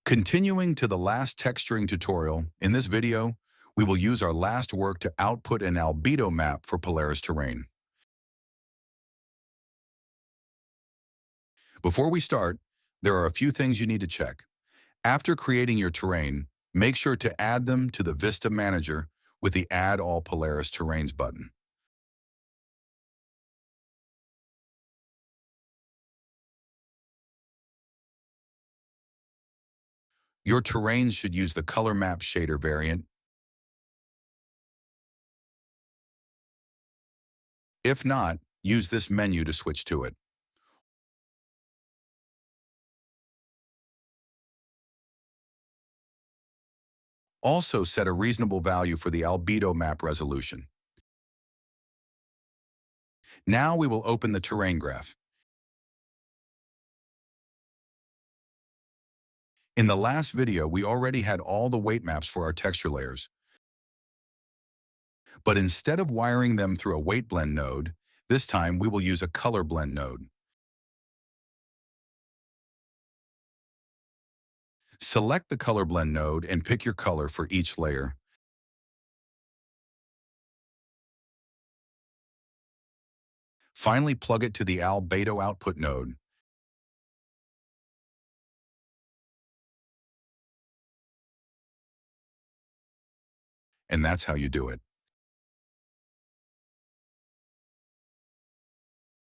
Continuing to the last texturing tutorial, in this video, we will use our last work to output an albedo map for Polaris terrain. Before we start, there are a few things you need to check. After creating your terrain, make sure to add them to the Vista Manager with the Add All Polaris Terrains button. Your terrains should use the Color Map Shader variant. If not, use this menu to switch to it. Also set a reasonable value for the albedo map resolution. Now we will open the terrain graph. In the last video, we already had all the weight maps for our texture layers. But instead of wiring them through a weight blend node, this time we will use a color blend node. Select the color blend node and pick your color for each layer. Finally, plug it to the albedo output node. And that's how you do it.